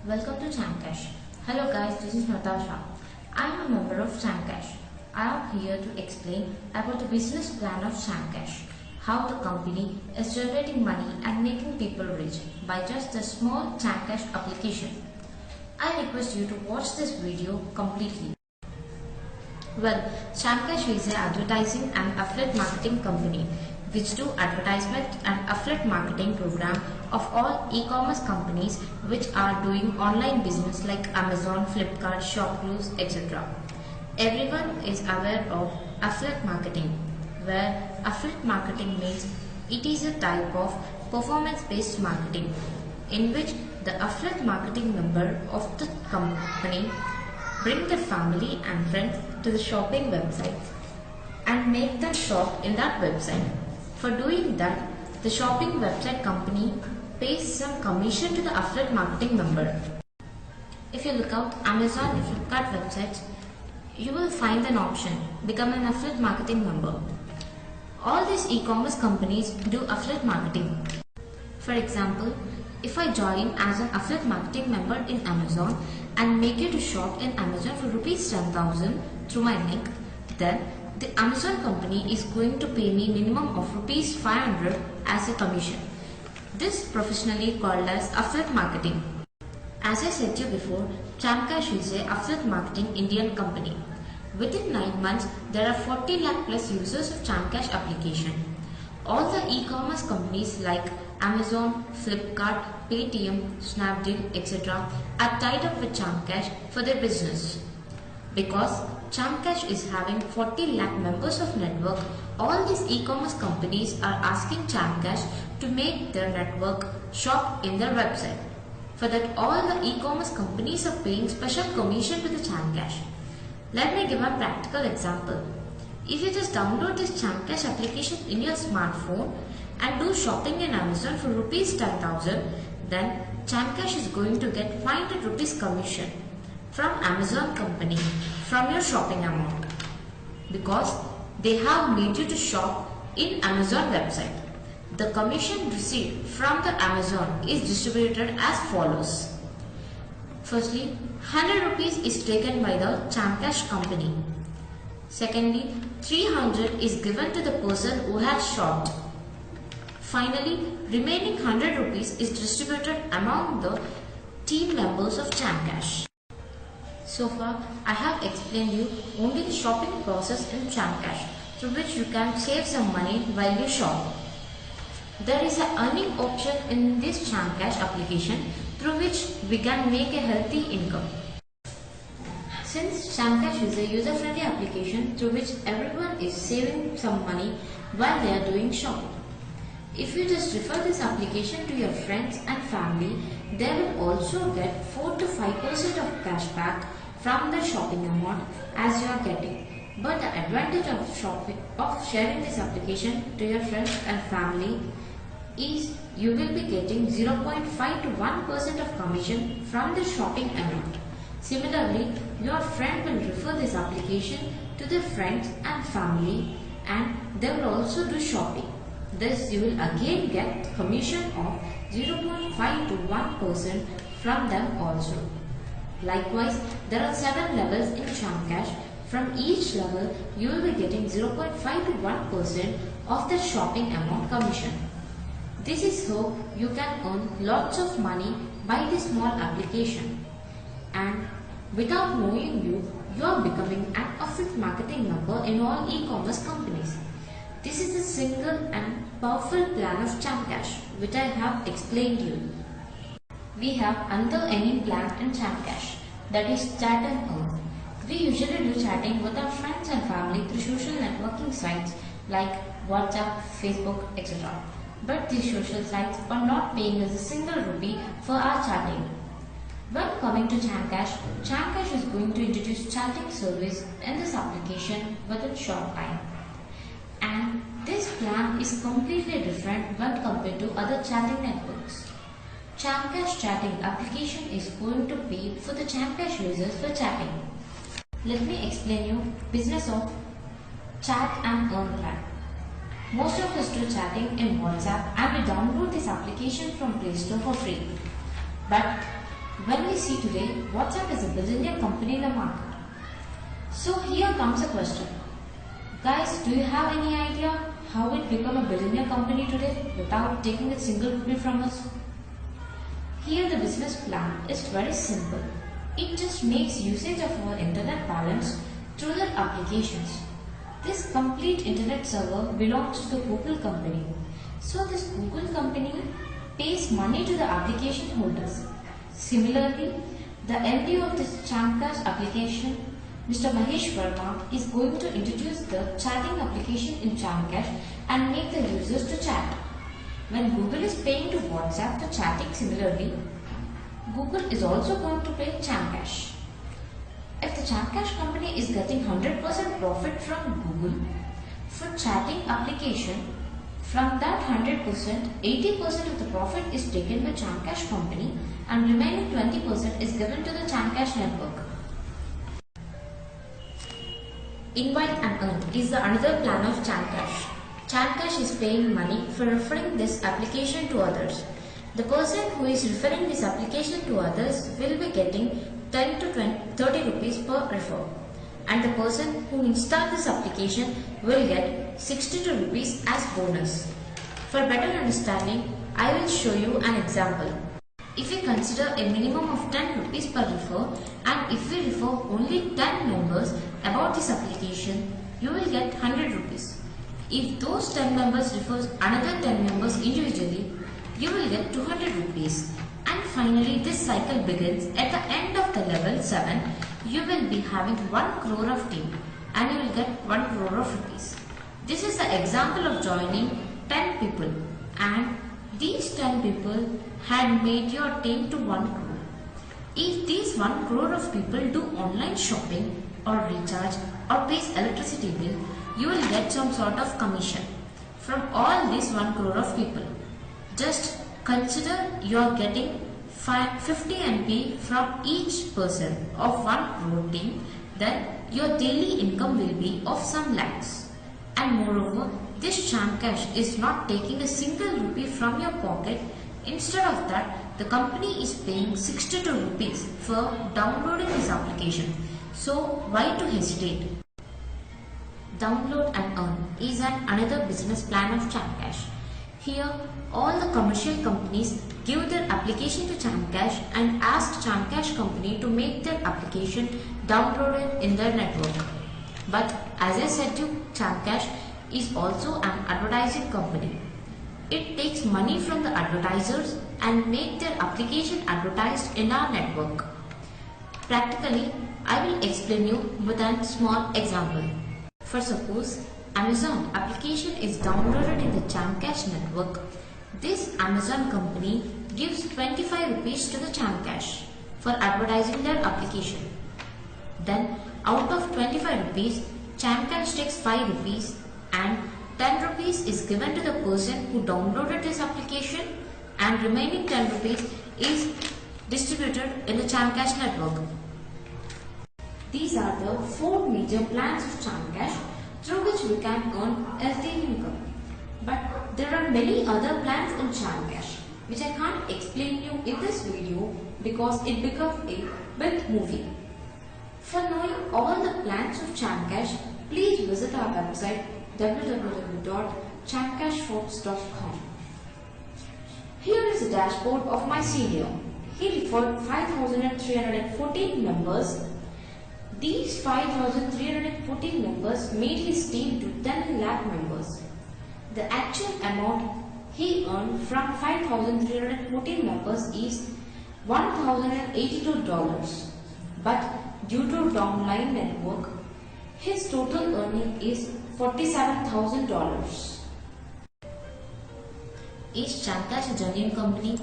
Welcome to Chamcash. Hello guys, this is Natasha. I am a member of Chamcash. I am here to explain about the business plan of Chamcash, how the company is generating money and making people rich by just a small Chamcash application. I request you to watch this video completely. Well, Chamcash is an advertising and affiliate marketing company which do advertisement and affiliate marketing program of all e-commerce companies which are doing online business like Amazon, Flipkart, Shopcluse, etc. Everyone is aware of affiliate marketing, where affiliate marketing means it is a type of performance-based marketing in which the affiliate marketing member of the company bring their family and friends to the shopping website and make them shop in that website. For doing that, the shopping website company pays some commission to the affiliate marketing member. If you look out Amazon and Flipkart websites, you will find an option, become an affiliate marketing member. All these e-commerce companies do affiliate marketing. For example, if I join as an affiliate marketing member in Amazon and make you to shop in Amazon for rupees 10,000 through my link, then the Amazon company is going to pay me minimum of rupees 500 as a commission. This professionally called as affiliate marketing. As I said to you before, Chamcash is a affiliate marketing Indian company. Within 9 months, there are 40 lakh plus users of Chamcash application. All the e-commerce companies like Amazon, Flipkart, Paytm, Snapdeal, etc. are tied up with Chamcash for their business. Because Chamcash is having 40 lakh members of network, all these e-commerce companies are asking Chamcash to make their network shop in their website. For that, all the e-commerce companies are paying special commission to the Chamcash. Let me give a practical example. If you just download this Chamcash application in your smartphone and do shopping in Amazon for rupees 10,000, then Chamcash is going to get 500 rupees commission from Amazon company from your shopping amount, because they have made you to shop in Amazon website. The commission received from the Amazon is distributed as follows. Firstly, 100 rupees is taken by the Chamcash company. Secondly, 300 is given to the person who has shopped. Finally, remaining 100 rupees is distributed among the team members of Chamcash. So far, I have explained you only the shopping process in Chamcash, through which you can save some money while you shop. There is an earning option in this Chamcash application through which we can make a healthy income. Since Chamcash is a user-friendly application through which everyone is saving some money while they are doing shopping. If you just refer this application to your friends and family, they will also get 4 to 5% of cashback from the shopping amount as you are getting. But the advantage of sharing this application to your friends and family is you will be getting 0.5 to 1% of commission from the shopping amount. Similarly, your friend will refer this application to their friends and family and they will also do shopping. Thus, you will again get commission of 0.5 to 1% from them also. Likewise, there are 7 levels in Chamcash. From each level, you will be getting 0.5 to 1% of the shopping amount commission. This is how you can earn lots of money by this small application. And without knowing you are becoming an affiliate marketing member in all e-commerce companies. This is a single and powerful plan of Chamcash which I have explained you. We have another earning plan in Chamcash, that is Chat and Earn. We usually do chatting with our friends and family through social networking sites like WhatsApp, Facebook, etc. But these social sites are not paying us a single rupee for our chatting. When coming to Chamcash, Chamcash is going to introduce chatting service in this application within short time. And this plan is completely different when compared to other chatting networks. Chamcash chatting application is going to pay for the Chamcash users for chatting. Let me explain you business of Chat and Earn plan. Most of us do chatting in WhatsApp and we download this application from Play Store for free. But When we see today, WhatsApp is a billion company in the market. So here comes a question. Guys, do you have any idea how it become a billionaire company today without taking a single rupee from us? Here the business plan is very simple. It just makes usage of our internet balance through their applications. This complete internet server belongs to the Google company. So this Google company pays money to the application holders. Similarly, the MD of this Chamcash application, Mr. Mahesh Verma, is going to introduce the chatting application in Chamcash and make the users to chat. When Google is paying to WhatsApp for chatting similarly, Google is also going to pay Chamcash. If the Chamcash company is getting 100% profit from Google for chatting application, from that 100%, 80% of the profit is taken by Chamcash company and remaining 20% is given to the Chamcash network. Invite and earn is the another plan of Chamcash. Chamcash is paying money for referring this application to others. The person who is referring this application to others will be getting 10 to 30 rupees per refer, and the person who installed this application will get 62 rupees as bonus. For better understanding, I will show you an example. If we consider a minimum of 10 rupees per refer, and if we refer only 10 members about this application, you will get 100 rupees. If those 10 members refers another 10 members individually, you will get 200 rupees. And finally, this cycle begins at the end of the level 7. You will be having 1 crore of team and you will get 1 crore of rupees. This is the example of joining 10 people, and these 10 people had made your team to 1 crore. If these 1 crore of people do online shopping or recharge or pays electricity bill, you will get some sort of commission from all these 1 crore of people. Just consider you are getting 50 MP from each person of 1 crore team, then your daily income will be of some lakhs. And moreover, this Chamcash is not taking a single rupee from your pocket. Instead of that, the company is paying 62 rupees for downloading this application. So why to hesitate? Download and earn is another business plan of Chamcash. Here, all the commercial companies give their application to Chamcash and ask Chamcash company to make their application downloaded in their network. But as I said to you, Chamcash is also an advertising company. It takes money from the advertisers and make their application advertised in our network. Practically, I will explain you with a small example. For suppose, Amazon application is downloaded in the Chamcash network. This Amazon company gives 25 rupees to the Chamcash for advertising their application. Then out of 25 rupees, Chamcash takes 5 rupees and 10 rupees is given to the person who downloaded this application, and remaining 10 rupees is distributed in the Chamcash network. These are the 4 major plans of Chamcash through which we can earn healthy income. But there are many other plans in Chamcash which I can't explain you in this video because it becomes a big movie. For knowing all the plans of Chamcash, please visit our website www.chamcashfolks.com. Here is a dashboard of my senior. He referred 5,314 members. These 5,314 members made his team to 10 lakh members. The actual amount he earned from 5,314 members is $1,082. But due to downline network, his total earning is $47,000. Is Chamcash a genuine company?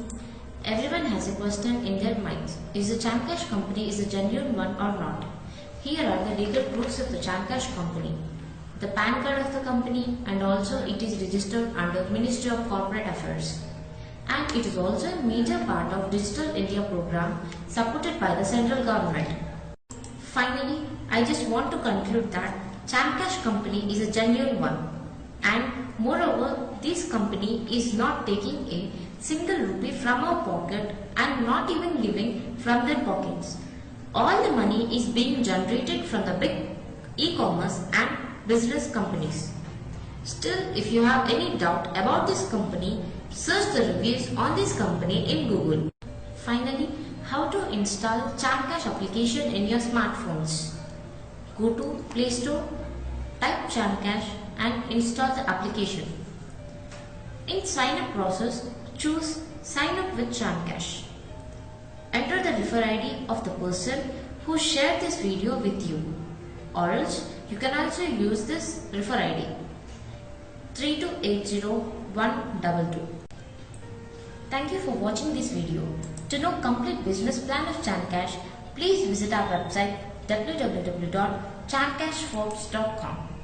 Everyone has a question in their minds. Is the Chamcash company a genuine one or not? Here are the legal proofs of the Chamcash company. The PAN card of the company, and also it is registered under Ministry of Corporate Affairs. And it is also a major part of Digital India program supported by the central government. Finally, I just want to conclude that Chamcash company is a genuine one, and moreover, this company is not taking a single rupee from our pocket and not even giving from their pockets. All the money is being generated from the big e-commerce and business companies. Still, if you have any doubt about this company, search the reviews on this company in Google. Finally, how to install ChamCash application in your smartphones. Go to Play Store, type ChamCash and install the application. In sign up process, choose Sign up with ChamCash. Enter the refer ID of the person who shared this video with you, or else you can also use this refer ID 3280122. Thank you for watching this video. To know complete business plan of ChamCash, please visit our website www.chamcashforbes.com.